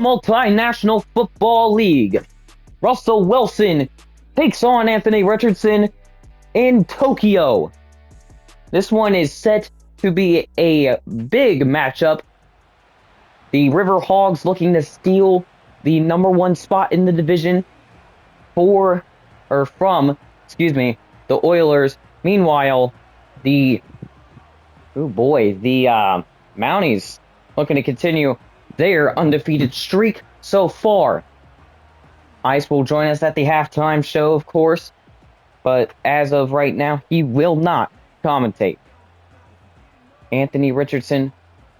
Multinational Football League. Russell Wilson takes on Anthony Richardson in Tokyo. This one is set to be a big matchup. The Riverhogs looking to steal the #1 spot in the division from the Oilers. Meanwhile, the Mounties looking to continue their undefeated streak so far. Ice will join us at the halftime show, of course, but as of right now, he will not commentate. Anthony Richardson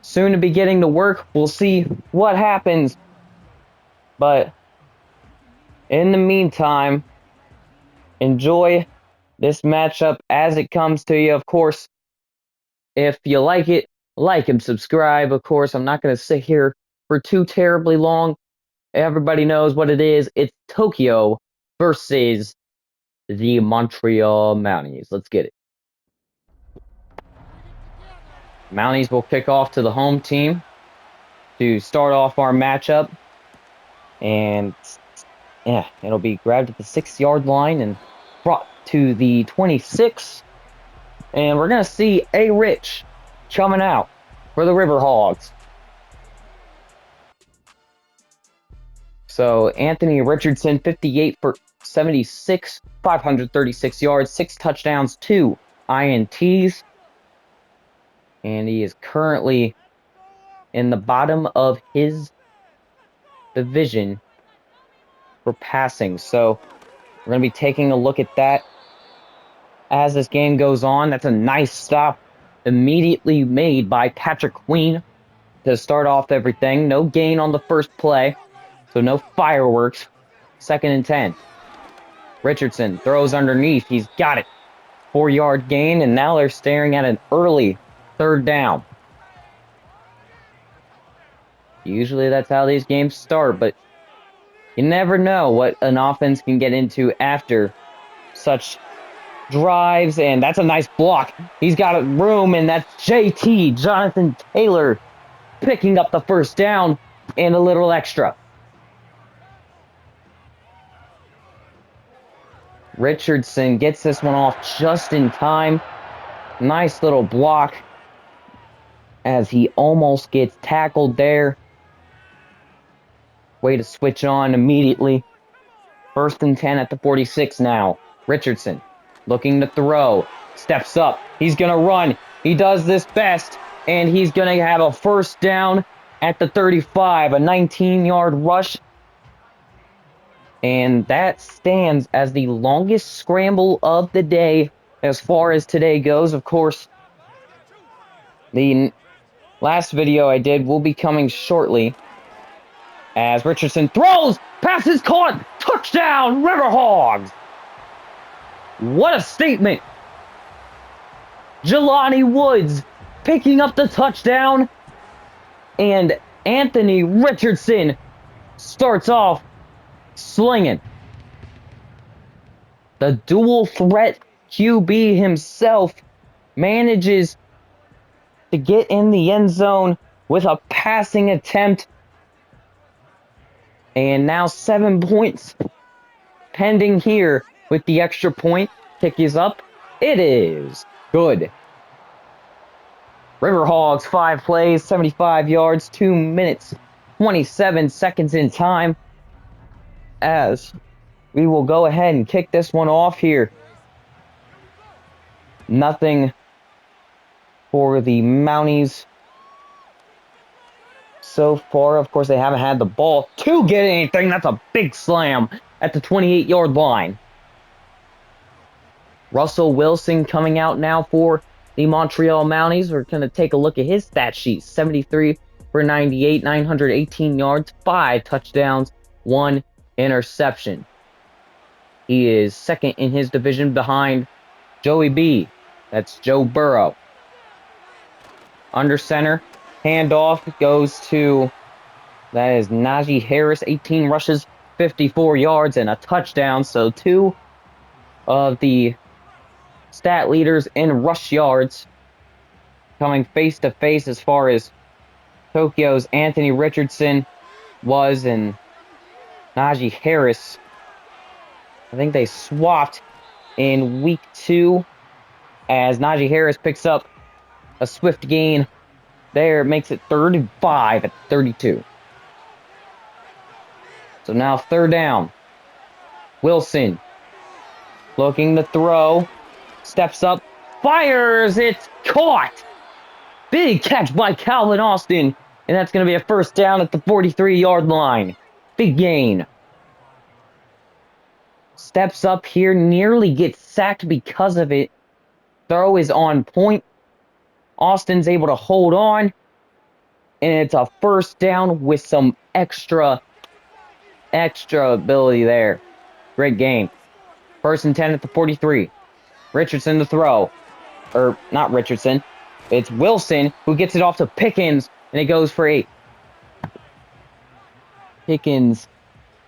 soon to be getting to work. We'll see what happens. But in the meantime, enjoy this matchup as it comes to you. Of course, if you like it, like and subscribe. Of course, I'm not going to sit here for too terribly long. Everybody knows what it is. It's Tokyo versus the Montreal Mounties. Let's get it. Mounties will kick off to the home team to start off our matchup. And yeah, it'll be grabbed at the 6-yard line and brought to the 26. And we're going to see A. Rich coming out for the Riverhogs. So Anthony Richardson, 58 for 76, 536 yards, 6 touchdowns, 2 INTs. And he is currently in the bottom of his division for passing. So we're going to be taking a look at that as this game goes on. That's a nice stop immediately made by Patrick Queen to start off everything. No gain on the first play, so no fireworks. 2nd and 10. Richardson throws underneath. He's got it. 4-yard gain, and now they're staring at an early 3rd down. Usually that's how these games start, but you never know what an offense can get into after such drives, and that's a nice block. He's got room, and that's JT, Jonathan Taylor, picking up the 1st down and a little extra. Richardson gets this one off just in time. Nice little block as he almost gets tackled there. Way to switch on immediately. 1st and 10 at the 46 now. Richardson looking to throw. Steps up. He's going to run. He does this best. And he's going to have a 1st down at the 35. A 19-yard rush. And that stands as the longest scramble of the day as far as today goes. Of course, the last video I did will be coming shortly. As Richardson throws, pass is caught, touchdown, Riverhogs! What a statement! Jelani Woods picking up the touchdown, and Anthony Richardson starts off slinging. The dual threat QB himself manages to get in the end zone with a passing attempt. And now 7 points pending here with the extra point. Kick is up. It is good. Riverhogs, 5 plays, 75 yards, 2 minutes, 27 seconds in time. As we will go ahead and kick this one off here. Nothing for the Mounties so far. Of course, they haven't had the ball to get anything. That's a big slam at the 28-yard line. Russell Wilson coming out now for the Montreal Mounties. We're going to take a look at his stat sheet. 73 for 98, 918 yards, 5 touchdowns, 1 interception. He is 2nd in his division behind Joey B. That's Joe Burrow. Under center. Handoff goes to, that is Najee Harris, 18 rushes, 54 yards, and a touchdown. So 2 of the stat leaders in rush yards coming face to face as far as Tokyo's Anthony Richardson was, and Najee Harris. I think they swapped in week 2 as Najee Harris picks up a swift gain there, makes it 35 at 32. So now 3rd down. Wilson looking to throw, steps up, fires, it's caught! Big catch by Calvin Austin, and that's going to be a 1st down at the 43-yard line. Big gain. Steps up here, nearly gets sacked because of it. Throw is on point. Austin's able to hold on, and it's a 1st down with some extra ability there. Great game. 1st and 10 at the 43. Richardson to throw. Or, not Richardson. It's Wilson who gets it off to Pickens, and it goes for 8. Pickens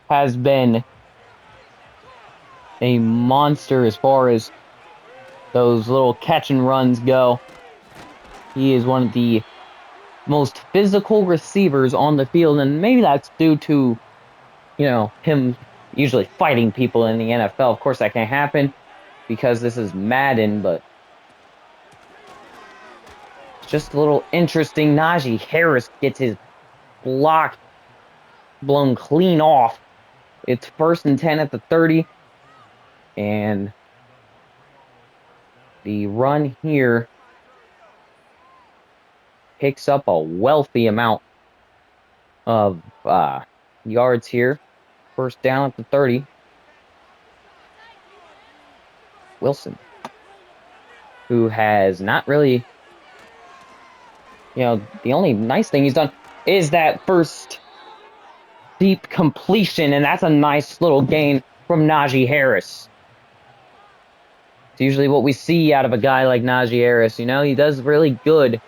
has been a monster as far as those little catch and runs go. He is one of the most physical receivers on the field, and maybe that's due to, him usually fighting people in the NFL. Of course, that can't happen because this is Madden, but it's just a little interesting. Najee Harris gets his block blown clean off. It's 1st and 10 at the 30, and the run here picks up a wealthy amount of yards here. 1st down at the 30. Wilson, who has not really, the only nice thing he's done is that first deep completion, and that's a nice little gain from Najee Harris. It's usually what we see out of a guy like Najee Harris. He does really good.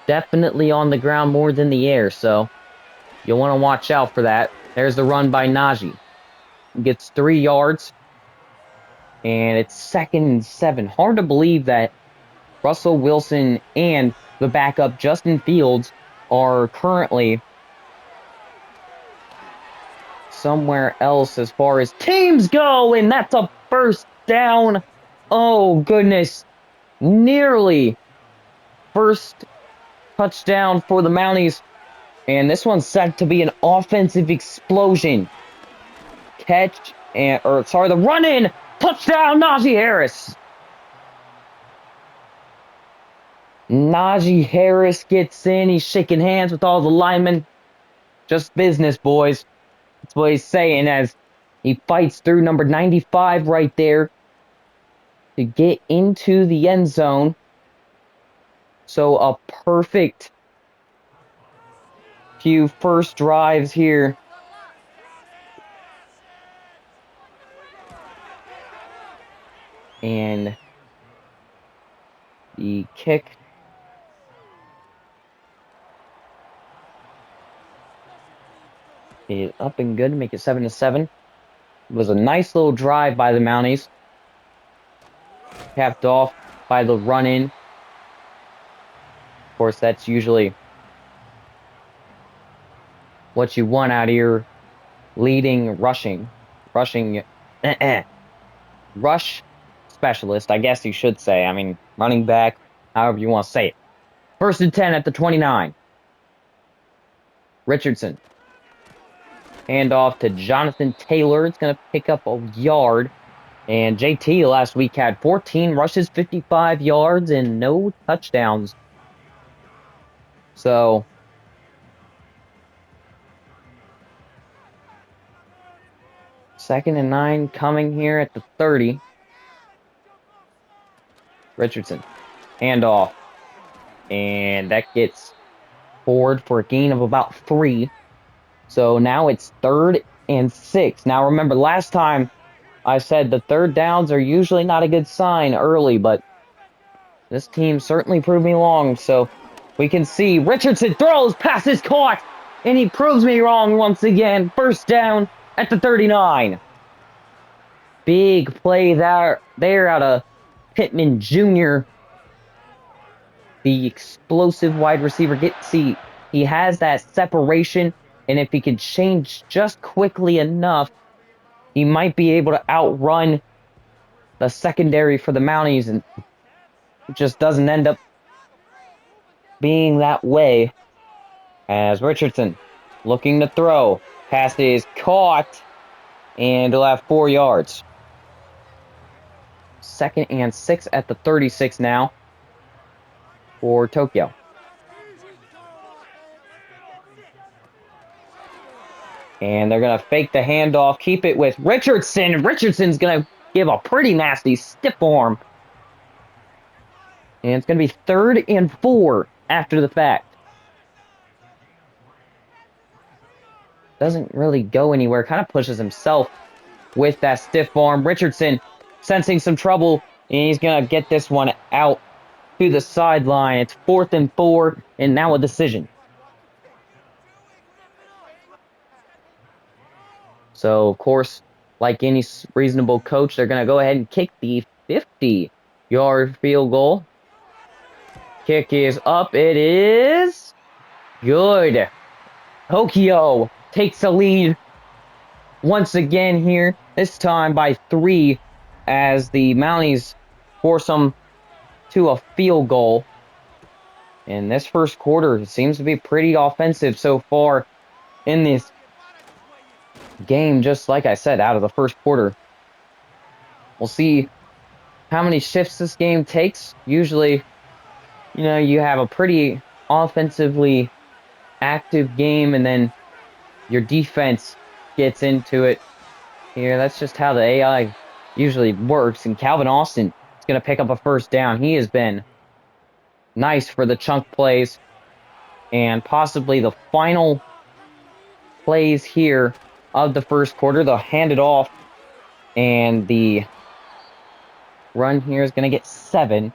Definitely on the ground more than the air, so you'll want to watch out for that. There's the run by Najee. Gets 3 yards, and it's 2nd and 7. Hard to believe that Russell Wilson and the backup Justin Fields are currently somewhere else as far as teams go, and that's a 1st down. Oh, goodness. Nearly 1st touchdown for the Mounties, and this one's set to be an offensive explosion. The run-in, touchdown, Najee Harris. Najee Harris gets in, he's shaking hands with all the linemen. Just business, boys. That's what he's saying as he fights through number 95 right there to get into the end zone. So a perfect few first drives here. And the kick is up and good to make it 7-7. It was a nice little drive by the Mounties. Capped off by the run-in. Of course, that's usually what you want out of your leading rush specialist, I guess you should say. I mean, running back, however you want to say it. 1st and 10 at the 29. Richardson. Hand off to Jonathan Taylor. It's going to pick up a yard. And JT last week had 14 rushes, 55 yards, and no touchdowns. So, second and 9 coming here at the 30. Richardson. Hand off. And that gets forward for a gain of about 3. So now it's 3rd and 6. Now remember, last time I said the 3rd downs are usually not a good sign early, but this team certainly proved me wrong. So we can see Richardson throws, pass is caught, and he proves me wrong once again. 1st down at the 39. Big play there out of Pittman Jr. The explosive wide receiver. He has that separation And if he could change just quickly enough, he might be able to outrun the secondary for the Mounties, and it just doesn't end up being that way. As Richardson looking to throw. Pass is caught, and he'll have 4 yards. 2nd and 6 at the 36 now for Tokyo. And they're going to fake the handoff, keep it with Richardson. Richardson's going to give a pretty nasty stiff arm. And it's going to be 3rd and 4 after the fact. Doesn't really go anywhere. Kind of pushes himself with that stiff arm. Richardson sensing some trouble, and he's going to get this one out to the sideline. It's 4th and 4, and now a decision. So, of course, like any reasonable coach, they're going to go ahead and kick the 50-yard field goal. Kick is up. It is good. Tokyo takes the lead once again here, this time by 3, as the Mounties force them to a field goal. And this first quarter seems to be pretty offensive so far in this game, just like I said, out of the first quarter. We'll see how many shifts this game takes. Usually, you have a pretty offensively active game, and then your defense gets into it. Here, that's just how the AI usually works. And Calvin Austin is going to pick up a first down. He has been nice for the chunk plays. And possibly the final plays here of the first quarter, they'll hand it off. And the run here is going to get 7.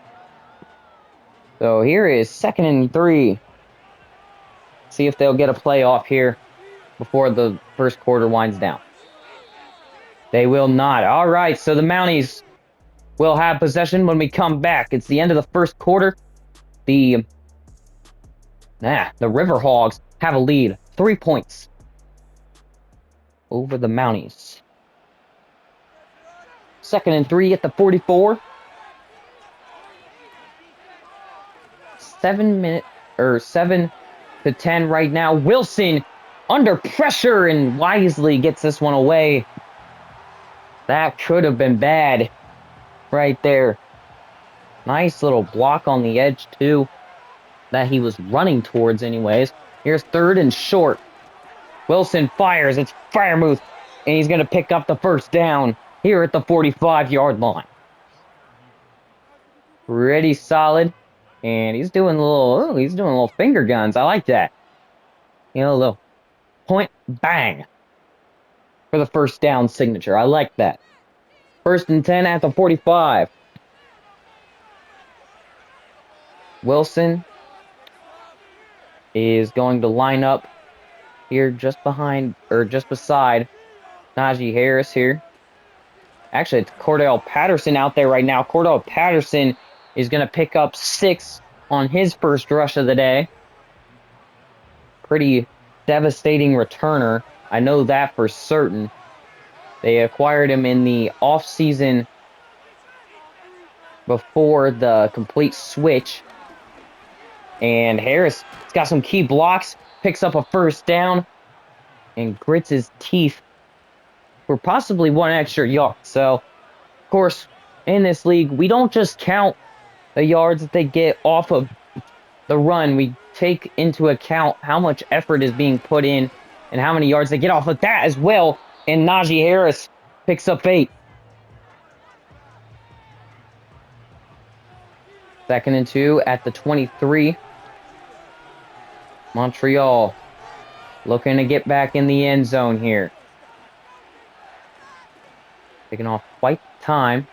So here is 2nd and 3. See if they'll get a play off here before the first quarter winds down. They will not. All right, so the Mounties will have possession when we come back. It's the end of the first quarter. The Riverhogs have a lead. 3 points over the Mounties. 2nd and 3 at the 44. 7 to 10 right now. Wilson under pressure and wisely gets this one away. That could have been bad right there. Nice little block on the edge, too, that he was running towards anyways. Here's 3rd and short. Wilson fires. It's Firemuth, and he's going to pick up the first down here at the 45-yard line. Pretty solid. And he's doing little finger guns. I like that. A little point, bang, for the first down signature. I like that. 1st and 10 at the 45. Wilson is going to line up here just beside Najee Harris here. Actually, it's Cordell Patterson out there right now. Cordell Patterson is going to pick up 6 on his first rush of the day. Pretty devastating returner. I know that for certain. They acquired him in the offseason before the complete switch. And Harris has got some key blocks, picks up a first down, and grits his teeth for possibly 1 extra yard. So, of course, in this league, we don't just count the yards that they get off of the run. We take into account how much effort is being put in and how many yards they get off of that as well. And Najee Harris picks up 8. 2nd and 2 at the 23. Montreal looking to get back in the end zone here. Taking off quite the time.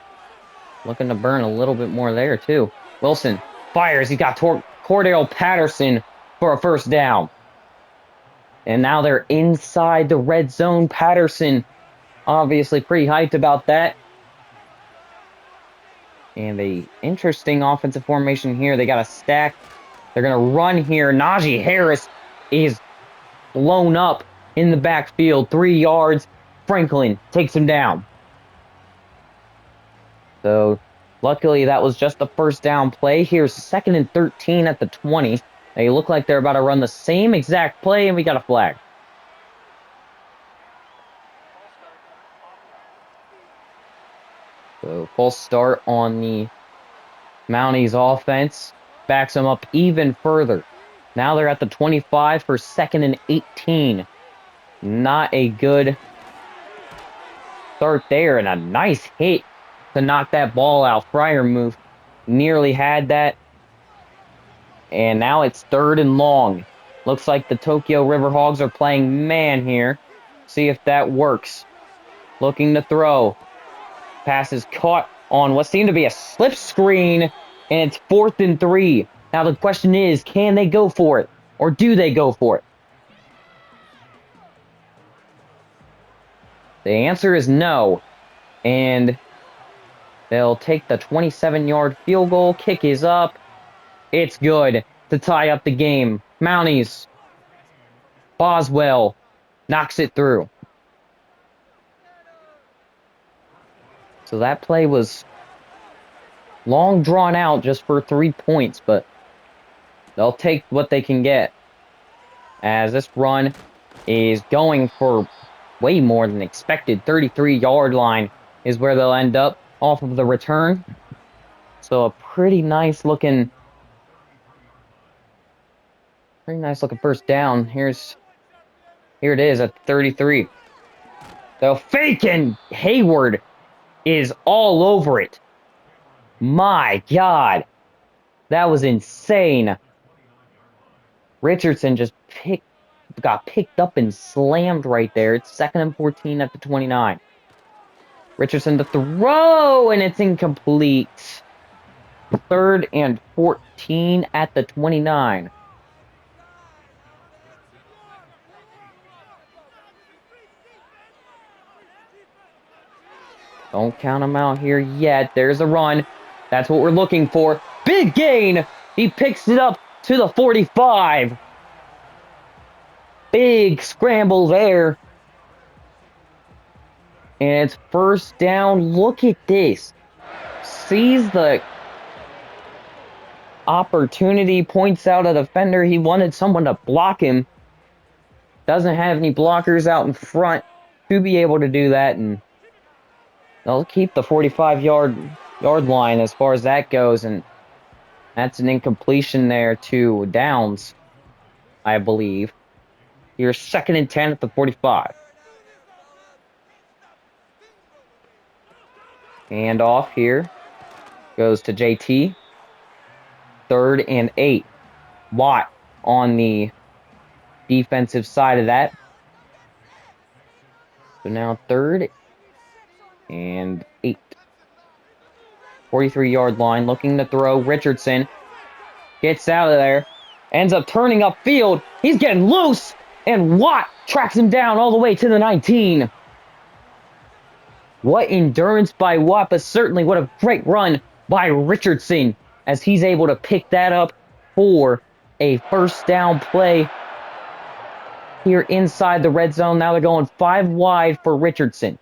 Looking to burn a little bit more there, too. Wilson fires. He got Cordell Patterson for a first down. And now they're inside the red zone. Patterson, obviously pretty hyped about that. And the interesting offensive formation here. They got a stack. They're going to run here. Najee Harris is blown up in the backfield, 3 yards. Franklin takes him down. So, luckily, that was just the first down play. Here's 2nd and 13 at the 20. They look like they're about to run the same exact play, and we got a flag. So, false start on the Mounties offense. Backs them up even further. Now they're at the 25 for 2nd and 18. Not a good start there, and a nice hit to knock that ball out. Fryer move nearly had that. And now it's 3rd and long. Looks like the Tokyo Riverhogs are playing man here. See if that works. Looking to throw. Pass is caught on what seemed to be a slip screen, and it's 4th and 3. Now the question is, can they go for it? Or do they go for it? The answer is no. And they'll take the 27-yard field goal. Kick is up. It's good to tie up the game. Mounties. Boswell knocks it through. So that play was long drawn out just for 3 points, but they'll take what they can get. As this run is going for way more than expected. 33-yard line is where they'll end up off of the return. So a pretty nice looking first down. Here it is at 33. So fake, and Hayward is all over it. My God. That was insane. Richardson just got picked up and slammed right there. It's 2nd and 14 at the 29. Richardson to throw, and it's incomplete. 3rd and 14 at the 29. Don't count him out here yet. There's a run. That's what we're looking for. Big gain. He picks it up to the 45. Big scramble there. And it's 1st down. Look at this. Sees the opportunity, points out a defender. He wanted someone to block him. Doesn't have any blockers out in front to be able to do that, and they'll keep the 45-yard line as far as that goes, and that's an incompletion there to Downs, I believe. Here's 2nd and 10 at the 45. And off here goes to JT. 3rd and 8. Watt on the defensive side of that. So now 3rd and 8. 43-yard line, looking to throw. Richardson gets out of there. Ends up turning upfield. He's getting loose. And Watt tracks him down all the way to the 19. What endurance by Watt, but certainly what a great run by Richardson as he's able to pick that up for a 1st down play here inside the red zone. Now they're going 5 wide for Richardson.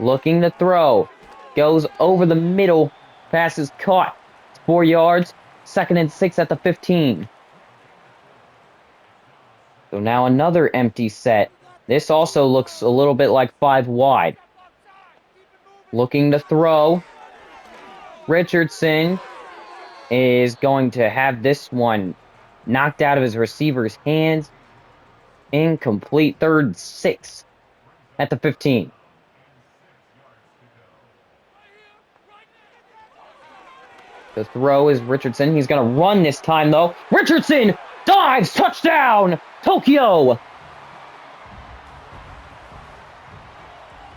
Looking to throw. Goes over the middle. Pass is caught. It's 4 yards. 2nd and 6 at the 15. So now another empty set. This also looks a little bit like 5 wide. Looking to throw. Richardson is going to have this one knocked out of his receiver's hands. Incomplete. 3rd and 6 at the 15. The throw is Richardson. He's going to run this time, though. Richardson dives. Touchdown, Tokyo.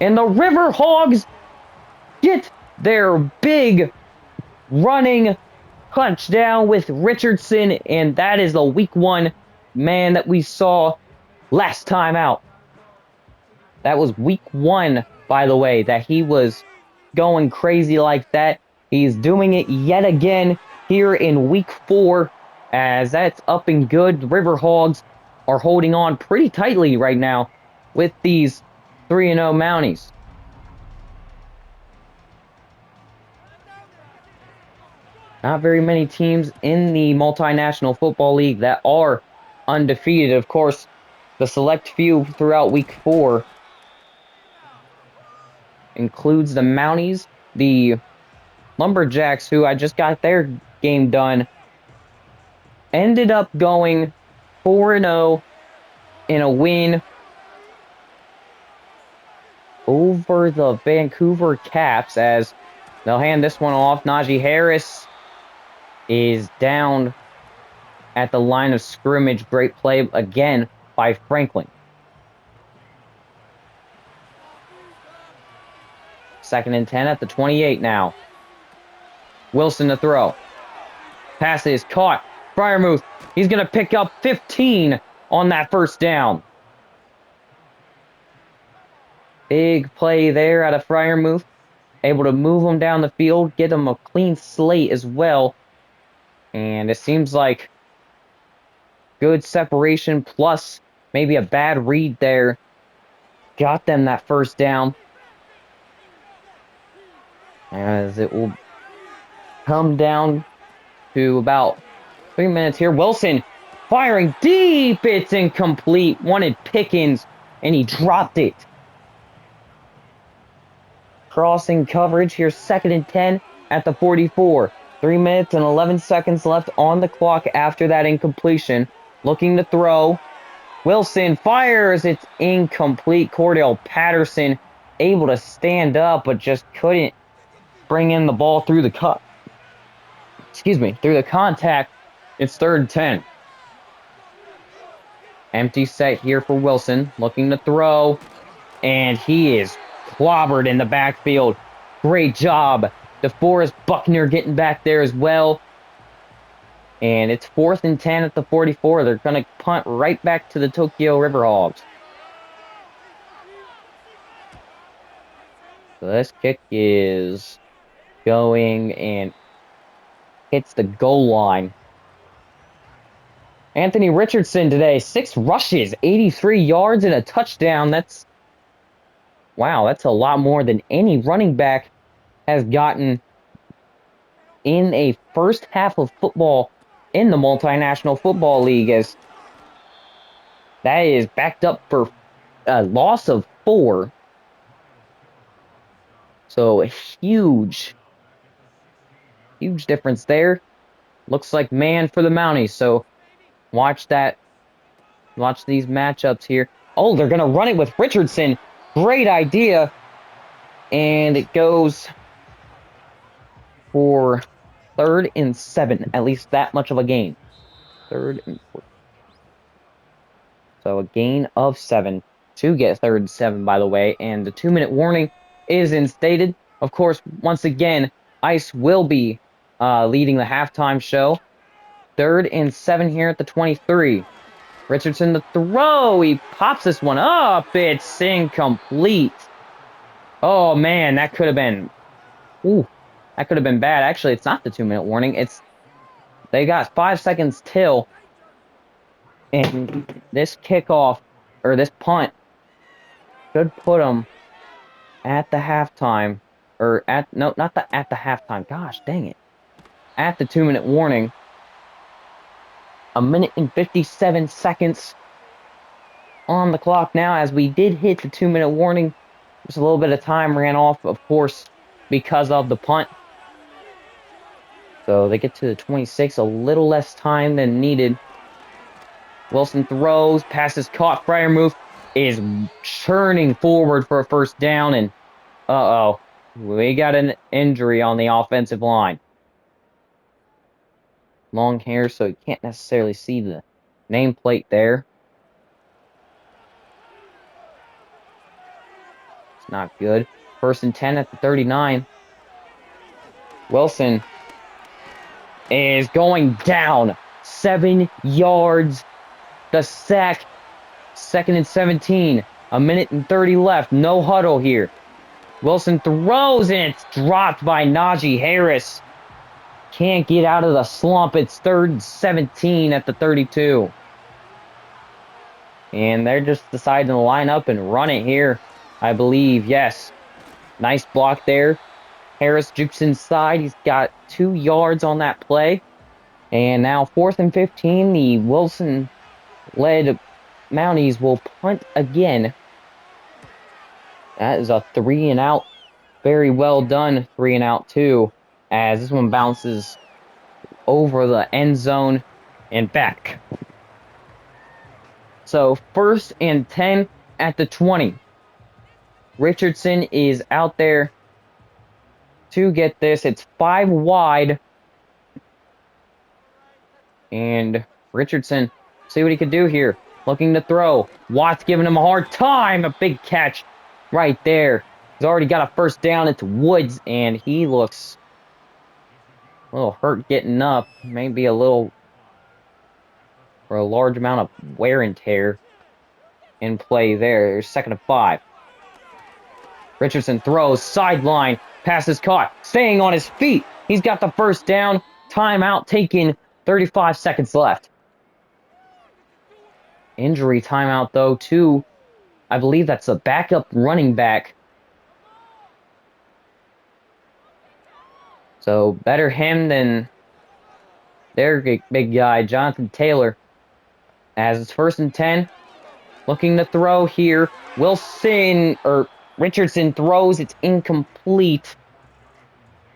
And the Riverhogs get their big running touchdown with Richardson. And that is the week 1 man that we saw last time out. That was week 1, by the way, that he was going crazy like that. He's doing it yet again here in week 4, as that's up and good. The Riverhogs are holding on pretty tightly right now with these 3-0 Mounties. Not very many teams in the Multinational Football League that are undefeated. Of course, the select few throughout week 4 includes the Mounties, the Lumberjacks, who I just got their game done, ended up going 4-0 in a win over the Vancouver Caps, as they'll hand this one off. Najee Harris is down at the line of scrimmage. Great play again by Franklin. 2nd and 10 at the 28 now. Wilson to throw. Pass is caught. Freiermuth, he's going to pick up 15 on that first down. Big play there out of Freiermuth. Able to move him down the field, get him a clean slate as well. And it seems like good separation plus maybe a bad read there got them that first down. As it will come down to about 3 minutes here. Wilson firing deep. It's incomplete. Wanted Pickens, and he dropped it. Crossing coverage here. 2nd and 10 at the 44. 3 minutes and 11 seconds left on the clock after that incompletion. Looking to throw. Wilson fires. It's incomplete. Cordell Patterson able to stand up, but just couldn't bring in the ball through the cut. Through the contact. It's 3rd and 10. Empty set here for Wilson. Looking to throw. And he is clobbered in the backfield. Great job. DeForest Buckner getting back there as well. And it's 4th and 10 at the 44. They're going to punt right back to the Tokyo Riverhogs. So this kick is going and hits the goal line. Anthony Richardson today, 6 rushes, 83 yards, and a touchdown. That's a lot more than any running back has gotten in a first half of football in the Multinational Football League, as that is backed up for a loss of 4. So a huge difference there. Looks like man for the Mounties. So watch that. Watch these matchups here. Oh, they're going to run it with Richardson. Great idea. And it goes for 3rd and 7. At least that much of a gain. 3rd and 4. So a gain of 7 to get 3rd and 7, by the way. And the 2-minute warning is instated. Of course, once again, Ice will be leading the halftime show. 3rd and 7 here at the 23. Richardson to throw. He pops this one up. It's incomplete. Oh, man, that could have been... that could have been bad. Actually, it's not the 2-minute warning. They got 5 seconds till. And this kickoff, or this punt, should put them at the halftime. Or at the halftime. Gosh, dang it. At the 2-minute warning. 1 minute and 57 seconds on the clock now, as we did hit the 2-minute warning. Just a little bit of time ran off, of course, because of the punt. So they get to the 26, a little less time than needed. Wilson throws, passes caught. Freiermuth is churning forward for a first down, and we got an injury on the offensive line. Long hair, so you can't necessarily see the nameplate there. It's not good. 1st and 10 at the 39. Wilson is going down. 7 yards. The sack. 2nd and 17. 1 minute and 30 left. No huddle here. Wilson throws, and it's dropped by Najee Harris. Can't get out of the slump. It's 3rd and 17 at the 32. And they're just deciding to line up and run it here, I believe. Yes. Nice block there. Harris jukes inside. He's got 2 yards on that play. And now 4th and 15. The Wilson-led Mounties will punt again. That is a 3 and out. Very well done, 3 and out too, as this one bounces over the end zone and back. So 1st and 10 at the 20. Richardson is out there to get this. It's 5 wide. And Richardson, see what he could do here. Looking to throw. Watts giving him a hard time. A big catch right there. He's already got a 1st down into Woods, and he looks a little hurt getting up. Maybe a little, or a large amount of wear and tear in play there. There's 2nd and 5. Richardson throws, sideline, pass is caught, staying on his feet. He's got the 1st down. Timeout taken, 35 seconds left. Injury timeout, though, to, I believe that's the backup running back. So better him than their big guy, Jonathan Taylor. As it's 1st and 10. Looking to throw here. Richardson throws. It's incomplete.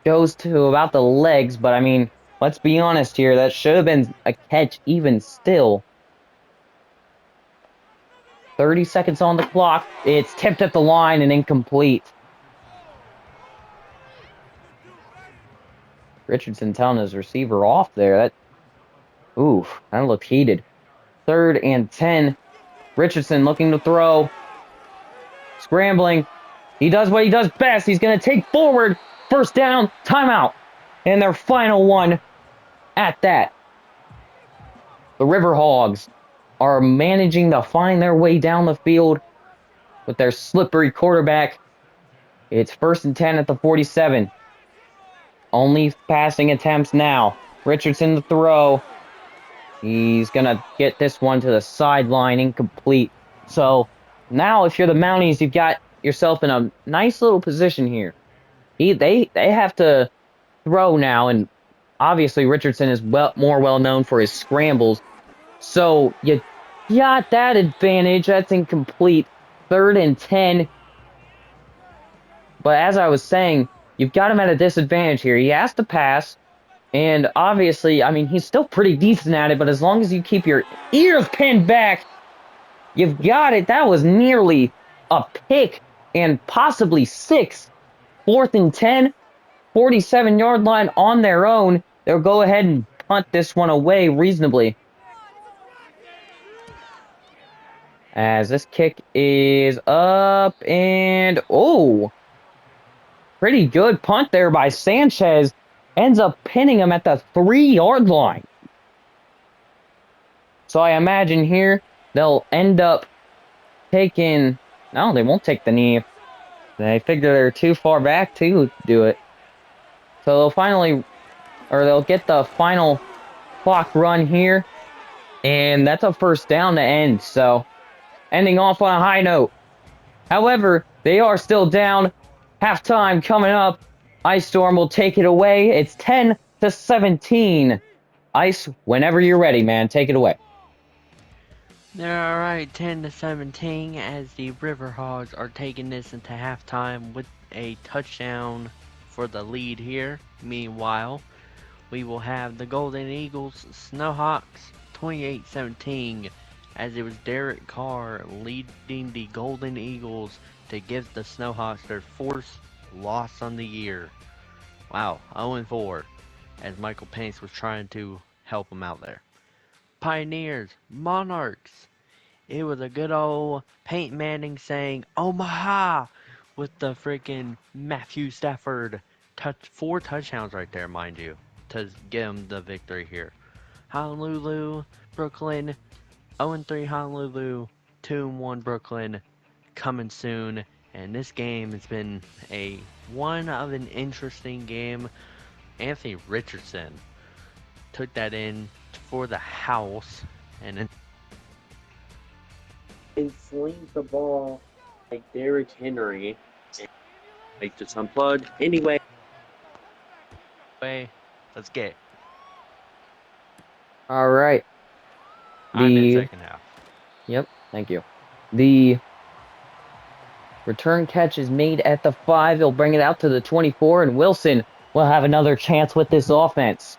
Goes to about the legs, but I mean, let's be honest here. That should have been a catch even still. 30 seconds on the clock. It's tipped at the line and incomplete. Richardson telling his receiver off there. That looked heated. 3rd and 10. Richardson looking to throw. Scrambling. He does what he does best. He's going to take forward. 1st down. Timeout. And their final one at that. The Riverhogs are managing to find their way down the field with their slippery quarterback. It's 1st and 10 at the 47. Only passing attempts now. Richardson to throw. He's going to get this one to the sideline, incomplete. So now if you're the Mounties, you've got yourself in a nice little position here. They have to throw now, and obviously Richardson is more well known for his scrambles. So you got that advantage. That's incomplete. 3rd and 10. But as I was saying, you've got him at a disadvantage here. He has to pass. And obviously, I mean, he's still pretty decent at it, but as long as you keep your ears pinned back, you've got it. That was nearly a pick and possibly 6. 4th and 10, 47-yard line on their own. They'll go ahead and punt this one away reasonably. As this kick is up and, pretty good punt there by Sanchez. Ends up pinning him at the 3-yard line. So I imagine here they'll end up taking... No, they won't take the knee. They figure they're too far back to do it. So they'll get the final clock run here. And that's a 1st down to end. So ending off on a high note. However, they are still down. Halftime coming up. Ice Storm will take it away. It's 10-17. Ice, whenever you're ready, man, take it away. All right, 10-17 as the Riverhogs are taking this into halftime with a touchdown for the lead here. Meanwhile, we will have the Golden Eagles Snowhawks 28-17 as it was Derek Carr leading the Golden Eagles to give the Snowhawks their 4th loss on the year. Wow, 0-4 as Michael Pace was trying to help him out there. Pioneers, Monarchs. It was a good old Peyton Manning saying Omaha with the freaking Matthew Stafford 4 touchdowns right there, mind you, to get him the victory here. Honolulu, Brooklyn, 0-3 Honolulu, 2-1 Brooklyn, coming soon. And this game has been one of an interesting game. Anthony Richardson took that in for the house, and then and slings the ball like Derrick Henry. Like just unplugged. Anyway, let's get. All right. I'm in The second half. Yep, thank you. The return catch is made at the 5. They'll bring it out to the 24, and Wilson will have another chance with this offense.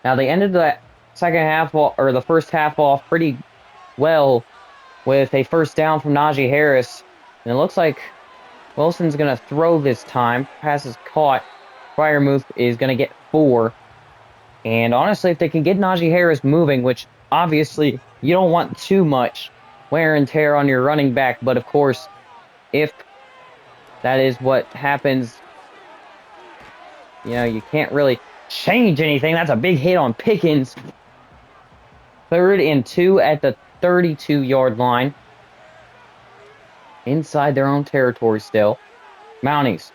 Now, they ended the second half or the first half off pretty well with a first down from Najee Harris. And it looks like Wilson's going to throw this time. Pass is caught. Fryermuth is going to get 4. And honestly, if they can get Najee Harris moving, which obviously you don't want too much wear and tear on your running back, but of course, if that is what happens, you can't really change anything. That's a big hit on Pickens. 3rd and 2 at the 32-yard line. Inside their own territory still. Mounties.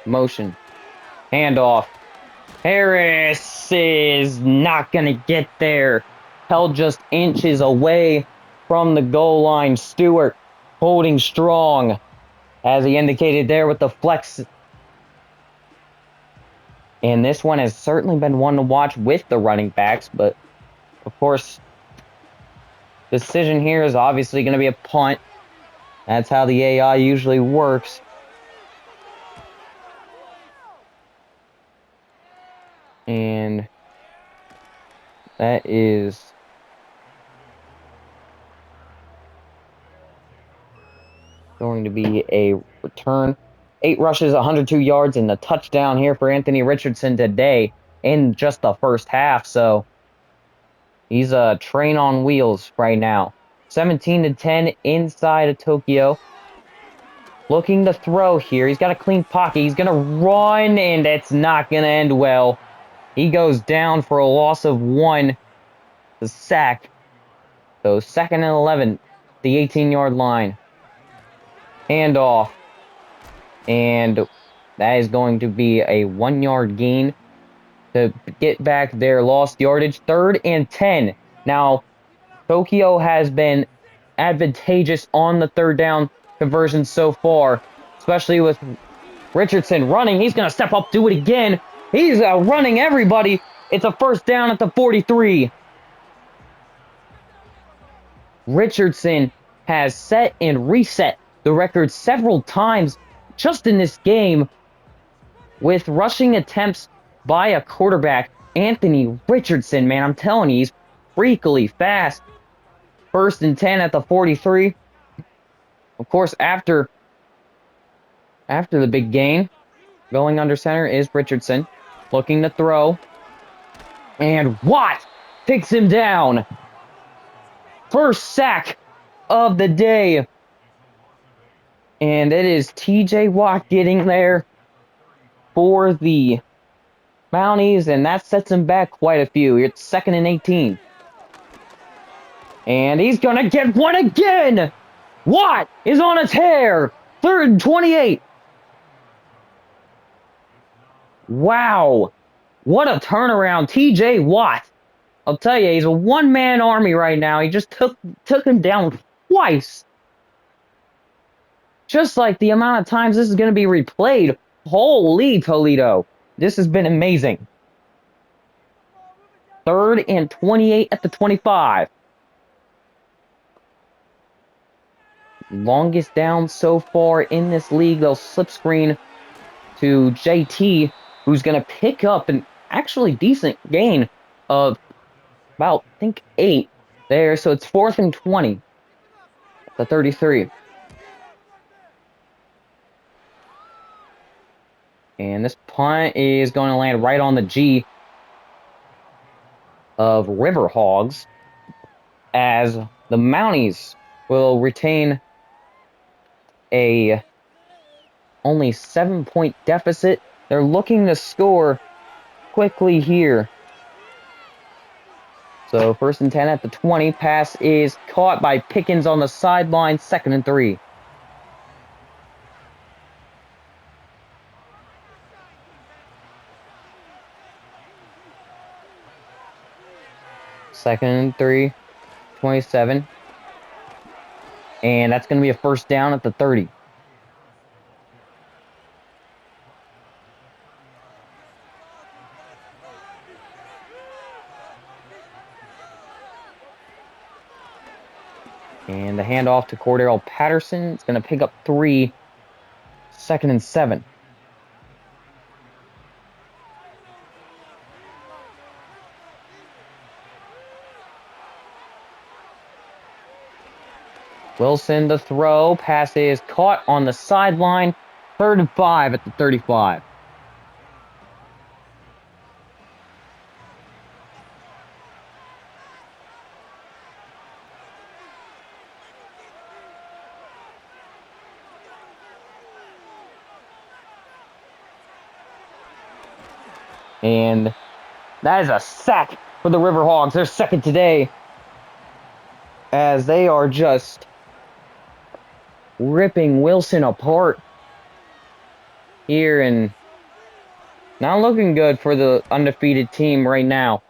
Motion. Handoff. Harris is not going to get there. Held just inches away from the goal line. Stewart holding strong, as he indicated there with the flex. And this one has certainly been one to watch with the running backs, but of course, decision here is obviously going to be a punt. That's how the AI usually works. And that is going to be a return. 8 rushes, 102 yards, and a touchdown here for Anthony Richardson today in just the first half. So he's a train on wheels right now. 17-10 inside of Tokyo. Looking to throw here. He's got a clean pocket. He's going to run, and it's not going to end well. He goes down for a loss of 1. The sack. So 2nd and 11. The 18-yard line. Handoff. And that is going to be a 1-yard gain to get back their lost yardage. 3rd and 10. Now, Tokyo has been advantageous on the 3rd down conversion so far, especially with Richardson running. He's going to step up, do it again. He's running everybody. It's a 1st down at the 43. Richardson has set and reset the record several times just in this game with rushing attempts by a quarterback. Anthony Richardson, man, I'm telling you, he's freakily fast. 1st and 10 at the 43. Of course, after the big gain, going under center is Richardson, looking to throw. And Watt takes him down. First sack of the day. And it is TJ Watt getting there for the Mounties, and that sets him back quite a few. It's 2nd and 18. And he's going to get one again. Watt is on a tear. 3rd and 28. Wow. What a turnaround. TJ Watt. I'll tell you, he's a one-man army right now. He just took him down twice. Just like the amount of times this is going to be replayed. Holy Toledo. This has been amazing. 3rd and 28 at the 25. Longest down so far in this league. They'll slip screen to JT, who's going to pick up an actually decent gain of about, I think, 8 there. So it's 4th and 20 at the 33. And this punt is going to land right on the G of Riverhogs, as the Mounties will retain a only 7-point deficit. They're looking to score quickly here. So 1st and 10 at the 20. Pass is caught by Pickens on the sideline. 2nd and 3. Second and 3. 27. And that's going to be a first down at the 30. And the handoff to Cordero Patterson. It's going to pick up 3, 2nd and 7. Wilson the throw. Pass is caught on the sideline. 3rd and 5 at the 35. And that is a sack for the Riverhogs. They're second today, as they are just ripping Wilson apart here, and not looking good for the undefeated team right now.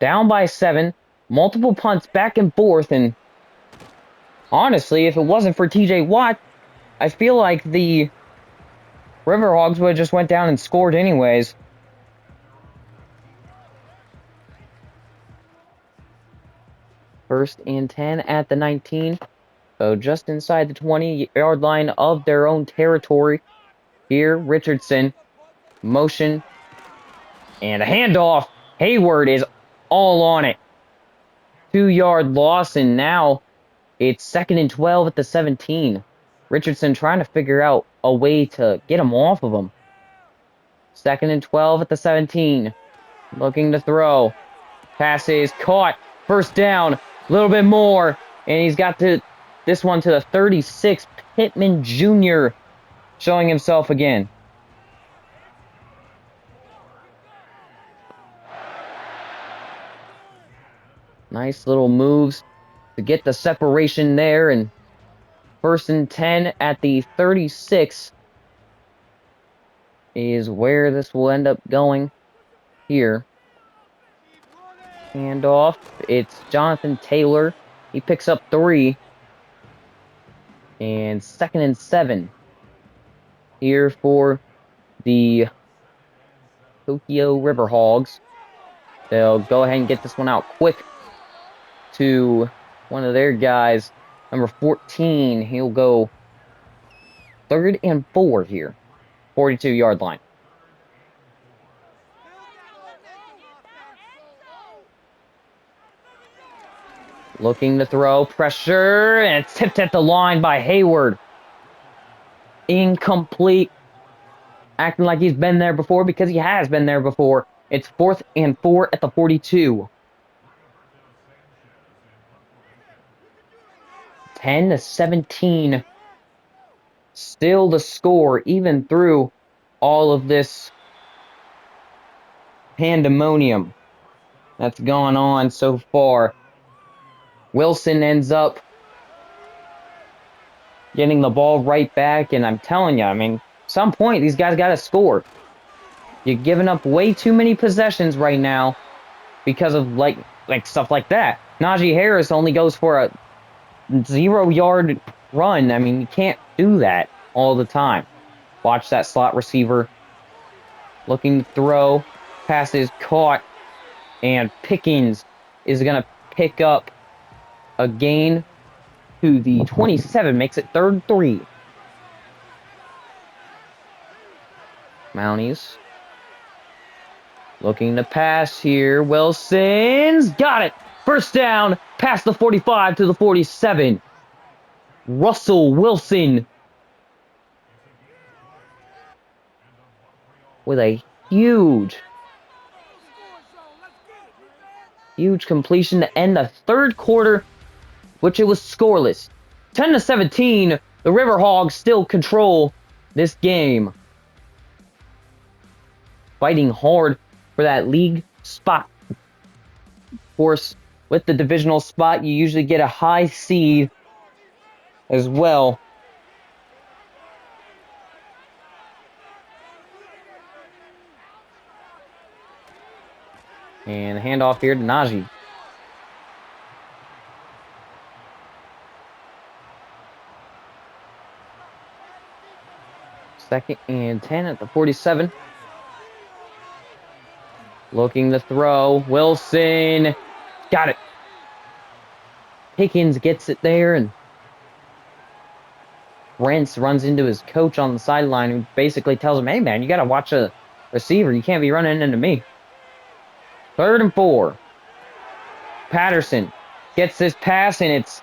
Down by 7, multiple punts back and forth, and honestly, if it wasn't for TJ Watt, I feel like the Riverhogs would have just went down and scored anyways. First and 10 at the 19. So just inside the 20-yard line of their own territory. Here, Richardson, motion, and a handoff. Hayward is all on it. 2-yard loss, and now it's 2nd and 12 at the 17. Richardson trying to figure out a way to get him off of him. 2nd and 12 at the 17. Looking to throw. Pass is caught. First down. A little bit more. And he's got this one to the 36. Pittman Jr. showing himself again. Nice little moves to get the separation there. And 1st and 10 at the 36 is where this will end up going here. Handoff. It's Jonathan Taylor. He picks up 3. And 2nd and 7 here for the Tokyo Riverhogs. They'll go ahead and get this one out quick to one of their guys. Number 14, he'll go 3rd and 4 here. 42-yard line. Looking to throw, pressure, and it's tipped at the line by Hayward. Incomplete. Acting like he's been there before, because he has been there before. It's 4th and 4 at the 42. 10-17. Still the score, even through all of this pandemonium that's gone on so far. Wilson ends up getting the ball right back, and I'm telling you, I mean, some point these guys got to score. You're giving up way too many possessions right now because of like stuff like that. Najee Harris only goes for a 0-yard run. I mean, you can't do that all the time. Watch that slot receiver looking to throw. Pass is caught, and Pickens is going to pick up a gain to the 27, makes it 3rd and 3. Mounties looking to pass here. Wilson's got it. First down, past the 45 to the 47. Russell Wilson with a huge completion to end the 3rd quarter, which it was scoreless. 10-17, the Riverhogs still control this game. Fighting hard for that league spot. Of course, with the divisional spot, you usually get a high seed as well. And handoff here to Najee. 2nd and 10 at the 47. Looking to throw. Wilson. Got it. Pickens gets it there, and Brents runs into his coach on the sideline, who basically tells him, hey, man, you got to watch a receiver. You can't be running into me. 3rd and 4. Patterson gets this pass, and it's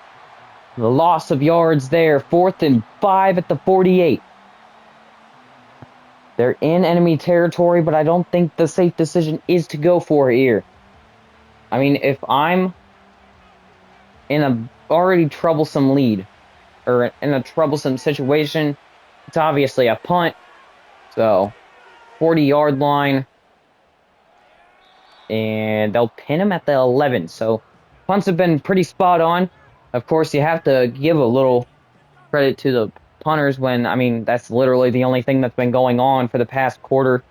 the loss of yards there. 4th and 5 at the 48. They're in enemy territory, but I don't think the safe decision is to go for it here. I mean, if I'm in a already troublesome lead, or in a troublesome situation, it's obviously a punt. So, 40-yard line, and they'll pin him at the 11. So, punts have been pretty spot on. Of course, you have to give a little credit to the punters when, I mean, that's literally the only thing that's been going on for the past quarter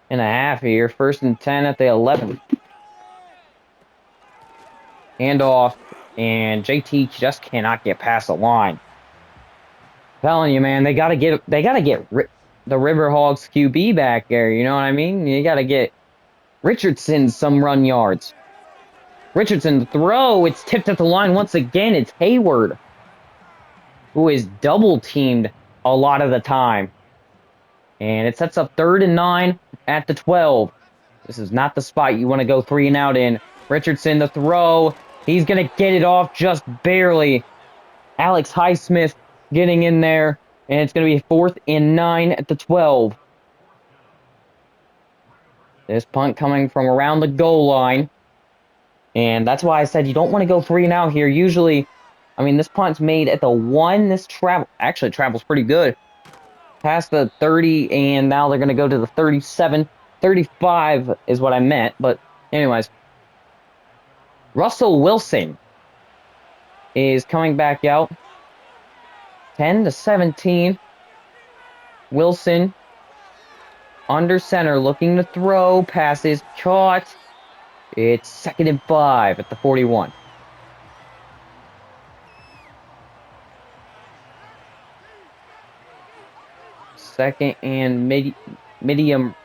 and a half here. 1st and 10 at the 11. Handoff, and JT just cannot get past the line. Telling you, man, they gotta get the Riverhogs QB back there. You know what I mean? You gotta get Richardson some run yards. Richardson throw. It's tipped at the line once again. It's Hayward, who is double teamed a lot of the time, and it sets up 3rd and 9 at the 12. This is not the spot you want to go 3 and out in. Richardson the throw. He's gonna get it off just barely. Alex Highsmith getting in there, and it's going to be 4th and 9 at the 12. This punt coming from around the goal line, and that's why I said you don't want to go 3 and out here. Usually, I mean, this punt's made at the 1. This actually travels pretty good. Past the 30, and now they're going to go to the 37. 35 is what I meant, but anyways. Russell Wilson is coming back out. 10-17. Wilson under center, looking to throw. Passes caught. It's 2nd and 5 at the 41. Second and medium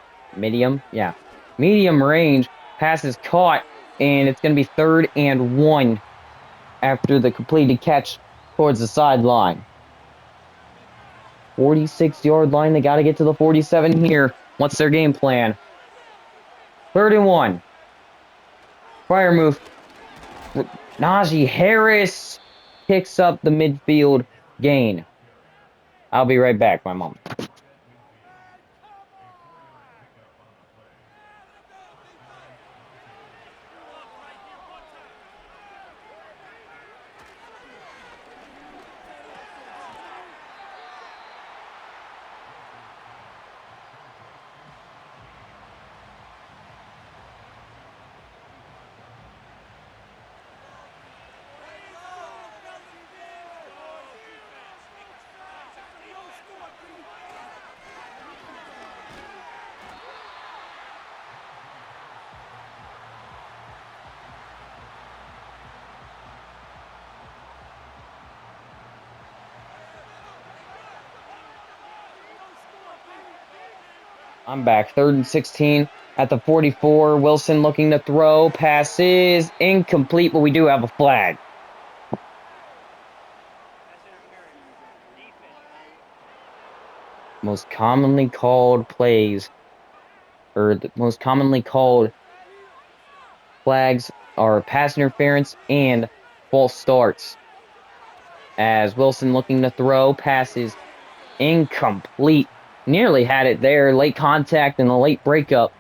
range. Passes caught, and it's going to be 3rd and 1 after the completed catch towards the sideline. 46-yard line. They got to get to the 47 here. What's their game plan? 3rd and 1. Fire move. Najee Harris picks up the midfield gain. I'll be right back, my mom. I'm back. 3rd and 16 at the 44. Wilson looking to throw. Passes incomplete, but we do have a flag. Most commonly called plays, or the most commonly called flags, are pass interference and false starts. As Wilson looking to throw. Passes incomplete. Nearly had it there. Late contact and a late breakup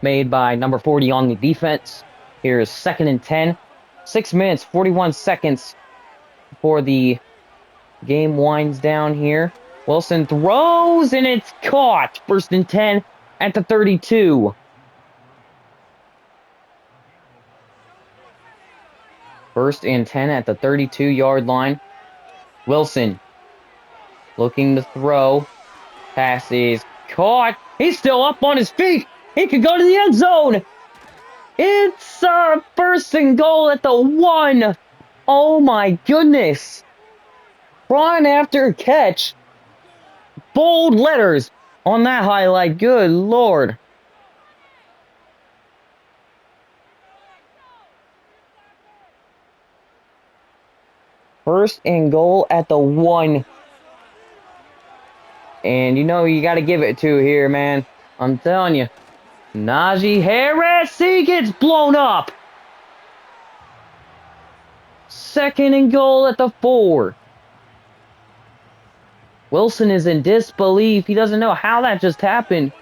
made by number 40 on the defense. Here's 2nd and 10. 6 minutes, 41 seconds before the game winds down here. Wilson throws, and it's caught. 1st and 10 at the 32. 1st and 10 at the 32-yard line. Wilson looking to throw. Pass is caught. He's still up on his feet. He could go to the end zone. It's 1st and goal at the 1. Oh my goodness. run after catch. Bold letters on that highlight. Good Lord. First and goal at the 1. And you know you got to give it to here, man. I'm telling you. Najee Harris, he gets blown up. Second and goal at the 4. Wilson is in disbelief. He doesn't know how that just happened.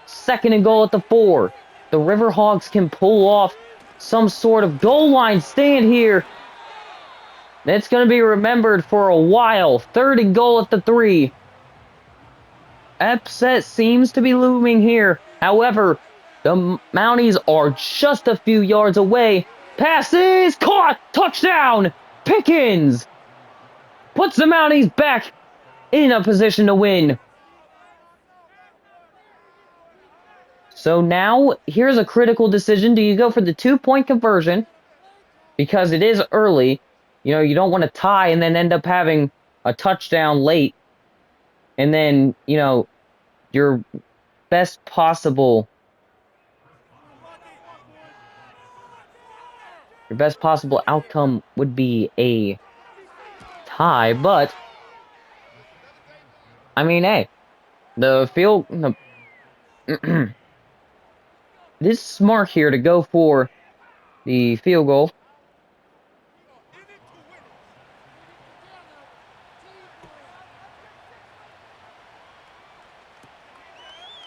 Second and goal at the 4. The Riverhogs can pull off some sort of goal line stand here. It's going to be remembered for a while. Third and goal at the 3. Upset seems to be looming here. However, the Mounties are just a few yards away. Passes caught. Touchdown. Pickens puts the Mounties back in a position to win. So now, here's a critical decision. Do you go for the 2-point conversion? Because it is early. You know, you don't want to tie and then end up having a touchdown late. And then, you know, your best possible outcome would be a tie. But, I mean, hey, it is smart here to go for the field goal.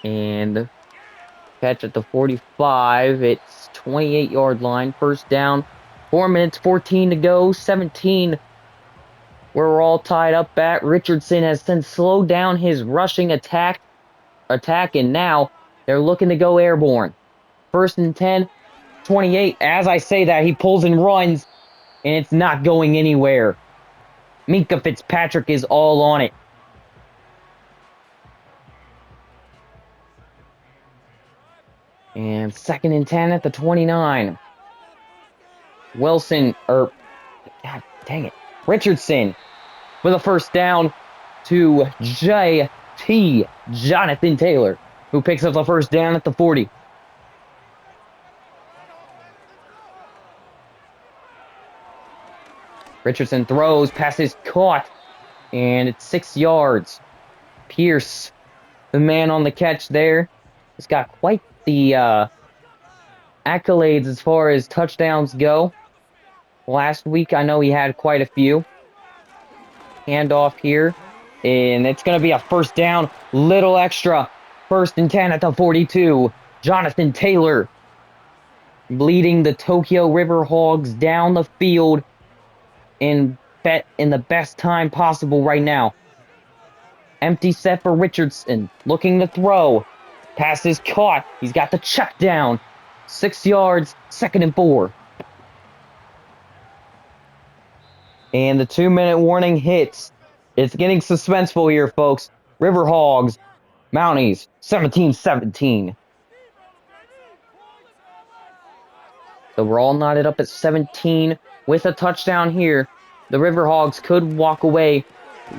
And catch at the 45. It's 28-yard line. First down. 4 minutes, 14 to go. 17 where we're all tied up at. Richardson has since slowed down his rushing attack, and now they're looking to go airborne. First and 10, 28. As I say that, he pulls and runs, and it's not going anywhere. Minkah Fitzpatrick is all on it. And second and 10 at the 29. God dang it. Richardson with a first down to J.T. Jonathan Taylor, who picks up the first down at the 40. Richardson throws, passes caught, and it's 6 yards. Pierce, the man on the catch there, has got quite the accolades as far as touchdowns go. Last week, I know he had quite a few. Handoff here, and it's going to be a first down, little extra. First and 10 at the 42. Jonathan Taylor leading the Tokyo Riverhogs down the field in the best time possible right now. Empty set for Richardson, looking to throw. Pass is caught. He's got the check down. 6 yards, second and 4. And the 2-minute warning hits. It's getting suspenseful here, folks. Riverhogs, Mounties, 17-17. So we're all knotted up at 17 with a touchdown here. The Riverhogs could walk away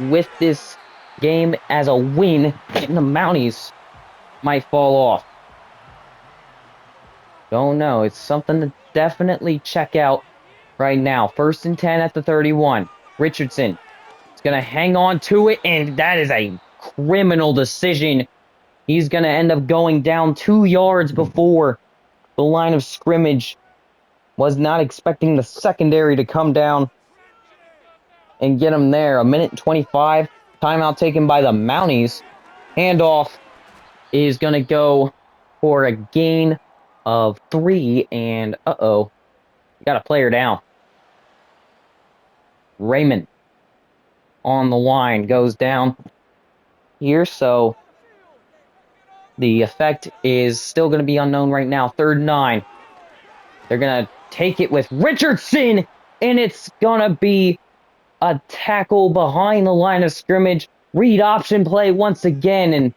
with this game as a win, and the Mounties might fall off. Don't know. It's something to definitely check out right now. First and 10 at the 31. Richardson is going to hang on to it, and that is a criminal decision. He's going to end up going down 2 yards before the line of scrimmage. Was not expecting the secondary to come down and get him there. 1:25. Timeout taken by the Mounties. Handoff is going to go for a gain of 3. And, got a player down. Raymond on the line goes down here. So the effect is still going to be unknown right now. 3rd and 9. They're going to take it with Richardson, and it's going to be a tackle behind the line of scrimmage. Read option play once again, and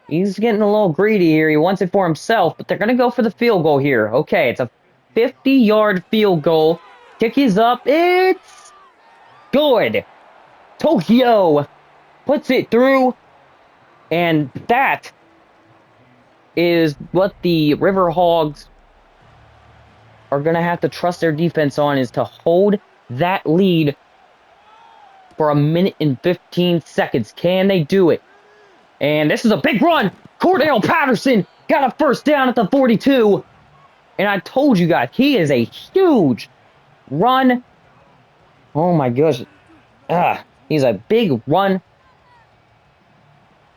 he's getting a little greedy here. He wants it for himself, but they're going to go for the field goal here. Okay, it's a 50-yard field goal. Kick is up. It's good. Tokyo puts it through, and that is what the Riverhogs are going to have to trust their defense on, is to hold that lead for a minute and 15 seconds. Can they do it? And this is a big run. Cordell Patterson got a first down at the 42. And I told you guys, he is a huge run. Oh my gosh. He's a big run.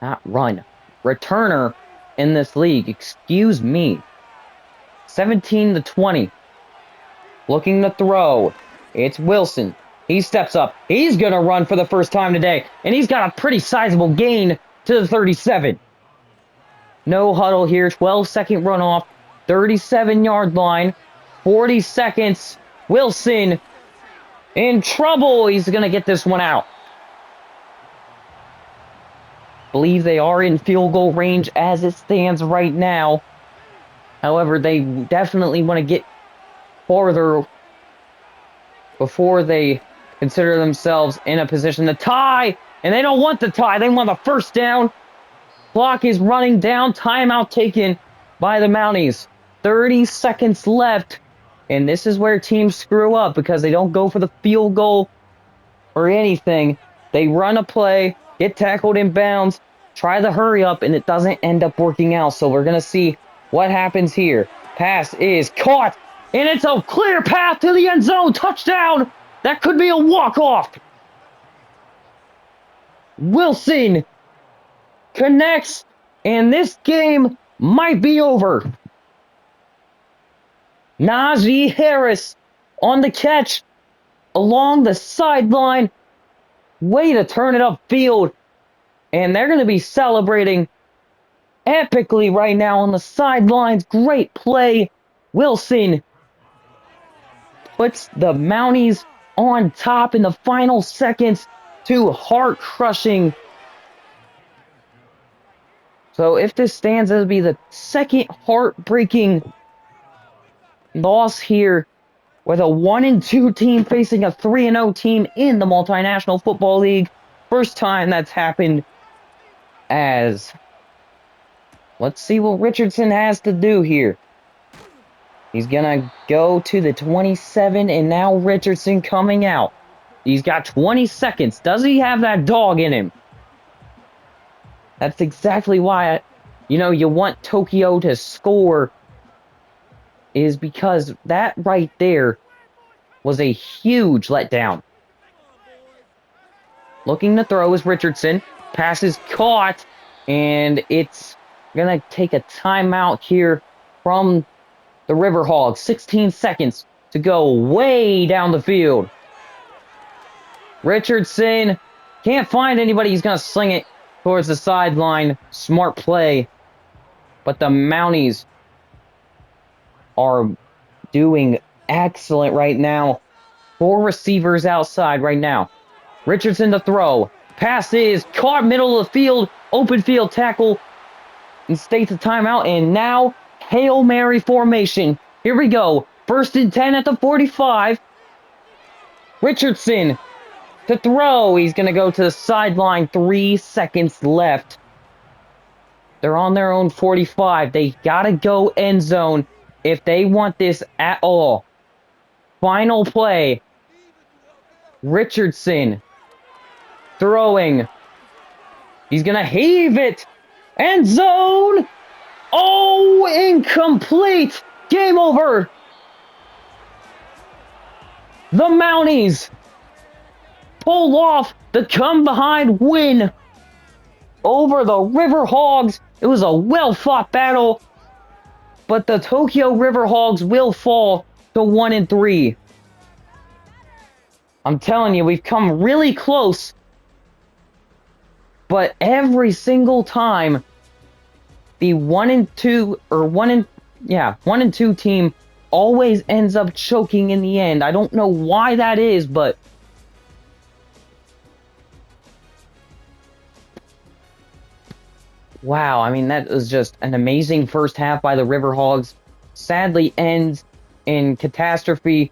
Not run. Returner in this league. Excuse me. 17-20. Looking to throw. It's Wilson. He steps up. He's going to run for the first time today. And he's got a pretty sizable gain to the 37. No huddle here. 12-second runoff. 37-yard line. 40 seconds. Wilson in trouble. He's going to get this one out. Believe they are in field goal range as it stands right now. However, they definitely want to get farther before they consider themselves in a position to tie. And they don't want the tie. They want the first down. Clock is running down. Timeout taken by the Mounties. 30 seconds left. And this is where teams screw up, because they don't go for the field goal or anything. They run a play, get tackled in bounds, try the hurry up, and it doesn't end up working out. So we're going to see what happens here. Pass is caught, and it's a clear path to the end zone. Touchdown! That could be a walk-off. Wilson connects, and this game might be over. Najee Harris on the catch along the sideline. Way to turn it upfield. And they're going to be celebrating epically right now on the sidelines. Great play. Wilson puts the Mounties on top in the final seconds. Two heart-crushing. So if this stands as be the second heartbreaking loss here, with a 1-2 team facing a 3-0 team in the Multinational Football League. First time that's happened. As let's see what Richardson has to do here. He's gonna go to the 27, and now Richardson coming out. He's got 20 seconds. Does he have that dog in him? That's exactly why you want Tokyo to score, is because that right there was a huge letdown. Looking to throw is Richardson. Pass is caught, and it's going to take a timeout here from the Riverhogs. 16 seconds to go way down the field. Richardson can't find anybody. He's going to sling it towards the sideline. Smart play. But the Mounties are doing excellent right now. 4 receivers outside right now. Richardson to throw. Pass is caught middle of the field. Open field tackle. And states a timeout. And now Hail Mary formation. Here we go. 1st and 10 at the 45. Richardson to throw. He's going to go to the sideline. 3 seconds left. They're on their own 45. They got to go end zone if they want this at all. Final play. Richardson throwing. He's going to heave it. End zone. Oh, incomplete. Game over. The Mounties pull off the come-behind win over the Riverhogs. It was a well-fought battle, but the Tokyo Riverhogs will fall to 1-3. I'm telling you, we've come really close, but every single time the 1-2 team always ends up choking in the end. I don't know why that is, but wow, I mean, that was just an amazing first half by the Riverhogs. Sadly ends in catastrophe,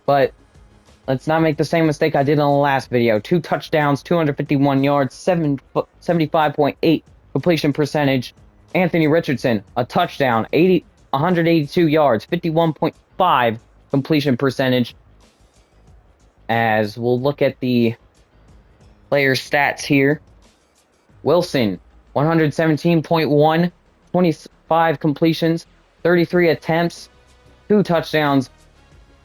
but let's not make the same mistake I did in the last video. 2 touchdowns, 251 yards, 75.8 completion percentage. Anthony Richardson, a touchdown, 182 yards, 51.5 completion percentage. As we'll look at the player stats here. Wilson, 117.1, 25 completions, 33 attempts, 2 touchdowns,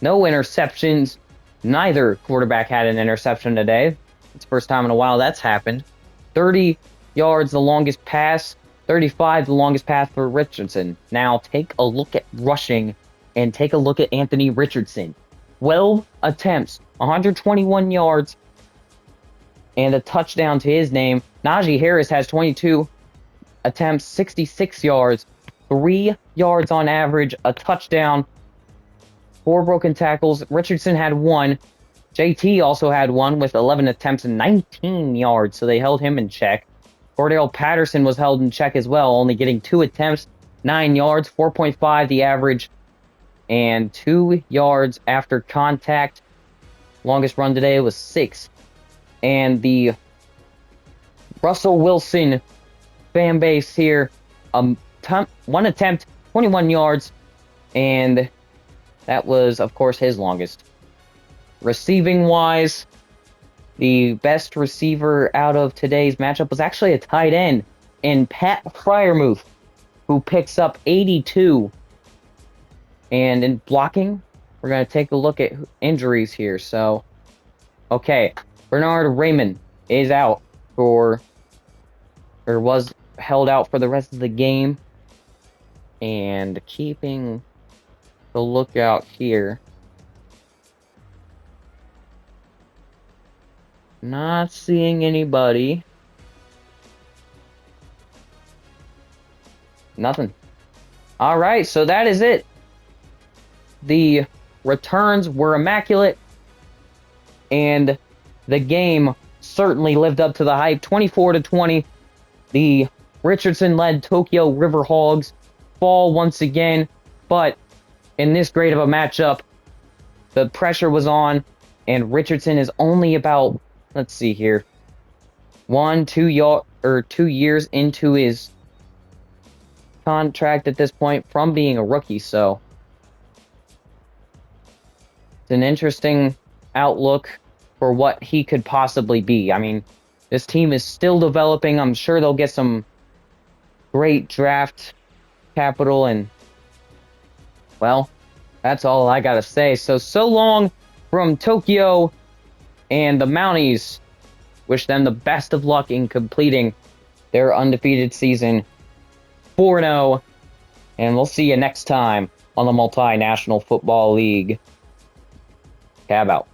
no interceptions. Neither quarterback had an interception today. It's the first time in a while that's happened. 30 yards the longest pass, 35 the longest pass for Richardson. Now take a look at rushing and take a look at Anthony Richardson. 12 attempts, 121 yards, and a touchdown to his name. Najee Harris has 22 attempts, 66 yards, 3 yards on average, a touchdown, 4 broken tackles. Richardson had 1. JT also had 1 with 11 attempts and 19 yards, so they held him in check. Cordell Patterson was held in check as well, only getting 2 attempts, 9 yards, 4.5 the average, and 2 yards after contact. Longest run today was 6. And the Russell Wilson fan base here, 1 attempt, 21 yards, and that was, of course, his longest. Receiving-wise, the best receiver out of today's matchup was actually a tight end in Pat Freiermuth, who picks up 82. And in blocking, we're going to take a look at injuries here. So, okay, Bernard Raymond is out or was held out for the rest of the game. And keeping the lookout here. Not seeing anybody. Nothing. All right, so that is it. The returns were immaculate, and the game certainly lived up to the hype. 24-20, the Richardson-led Tokyo Riverhogs fall once again, but in this great of a matchup, the pressure was on, and Richardson is only about, let's see here, 2 years into his contract at this point from being a rookie, so it's an interesting outlook for what he could possibly be. I mean, this team is still developing. I'm sure they'll get some great draft capital, and, well, that's all I gotta say. So long from Tokyo and the Mounties. Wish them the best of luck in completing their undefeated season 4-0. And we'll see you next time on the Multinational Football League. Tab out.